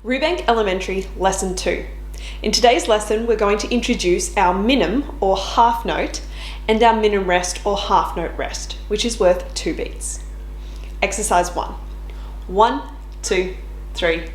Rubank Elementary Lesson 2. In today's lesson, we're going to introduce our minim or half note and our minim rest or half note rest, which is worth 2 beats. Exercise 1. 1, 2, 3.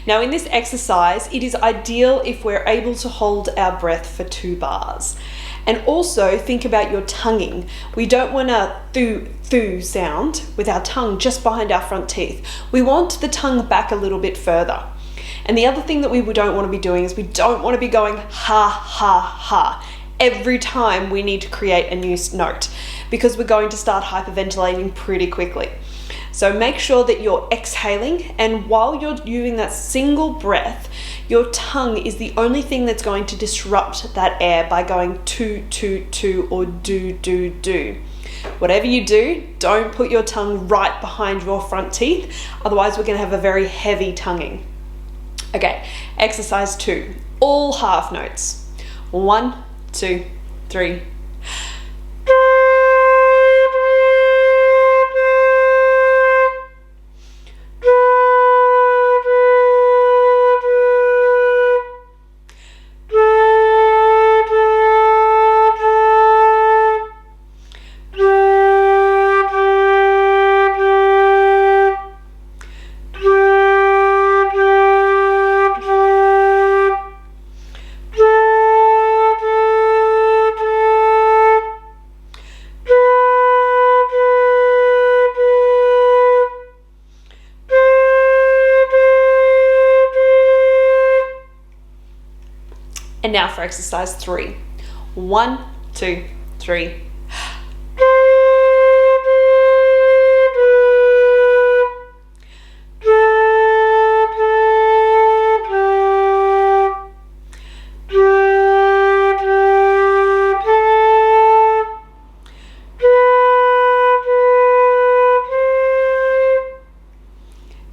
Now in this exercise, it is ideal if we're able to hold our breath for 2 bars. And also think about your tonguing. We don't want a thoo sound with our tongue just behind our front teeth. We want the tongue back a little bit further. And the other thing that we don't want to be doing is we don't want to be going ha, ha, ha every time we need to create a new note, because we're going to start hyperventilating pretty quickly. So make sure that you're exhaling, and while you're using that single breath, your tongue is the only thing that's going to disrupt that air by going to, or do. Whatever you do, don't put your tongue right behind your front teeth, otherwise we're going to have a very heavy tonguing. Okay, exercise 2, all half notes. 1, 2, 3. And now for exercise 3. 1, 2, 3.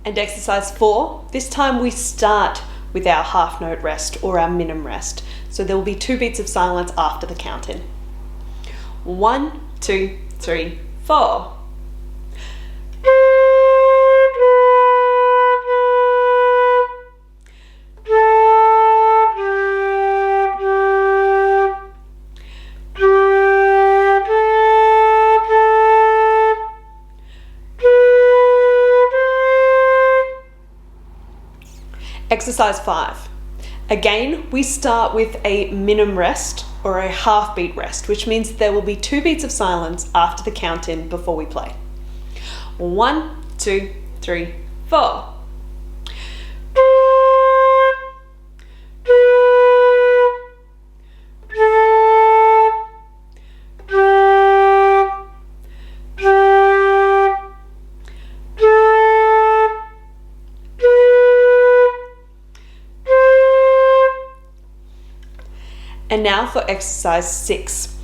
And exercise 4, this time we start with our half note rest or our minim rest. So there will be 2 beats of silence after the count in. 1, 2, 3, 4. Exercise 5. Again, we start with a minim rest or a half beat rest, which means there will be 2 beats of silence after the count in before we play. 1, 2, 3, 4. And now for exercise 6.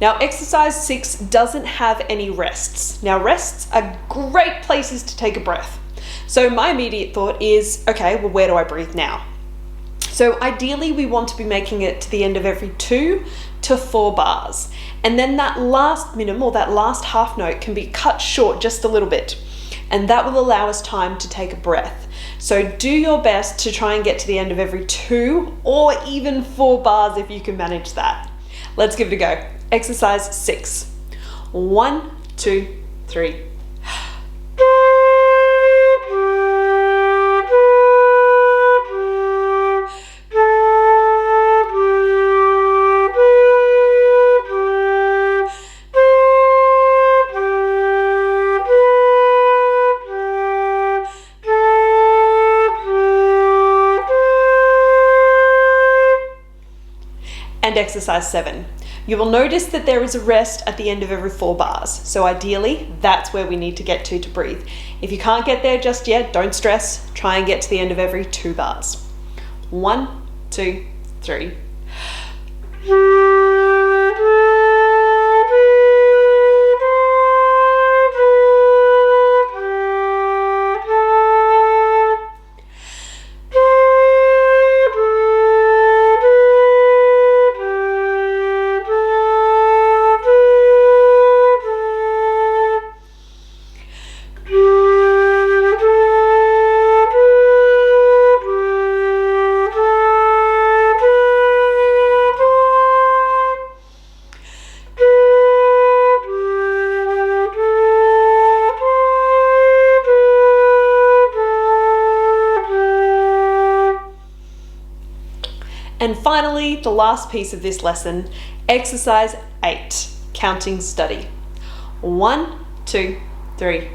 Now exercise 6 doesn't have any rests. Now rests are great places to take a breath. So my immediate thought is, okay, well, where do I breathe now? So ideally we want to be making it to the end of every 2 to 4 bars. And then that last minim or that last half note can be cut short just a little bit. And that will allow us time to take a breath. So do your best to try and get to the end of every 2 or even 4 bars if you can manage that. Let's give it a go. Exercise 6. 1, 2, 3. And exercise 7. You will notice that there is a rest at the end of every 4 bars. So ideally, that's where we need to get to breathe. If you can't get there just yet, don't stress. Try and get to the end of every 2 bars. 1, 2, 3. And finally, the last piece of this lesson, exercise 8, counting study. 1, 2, 3.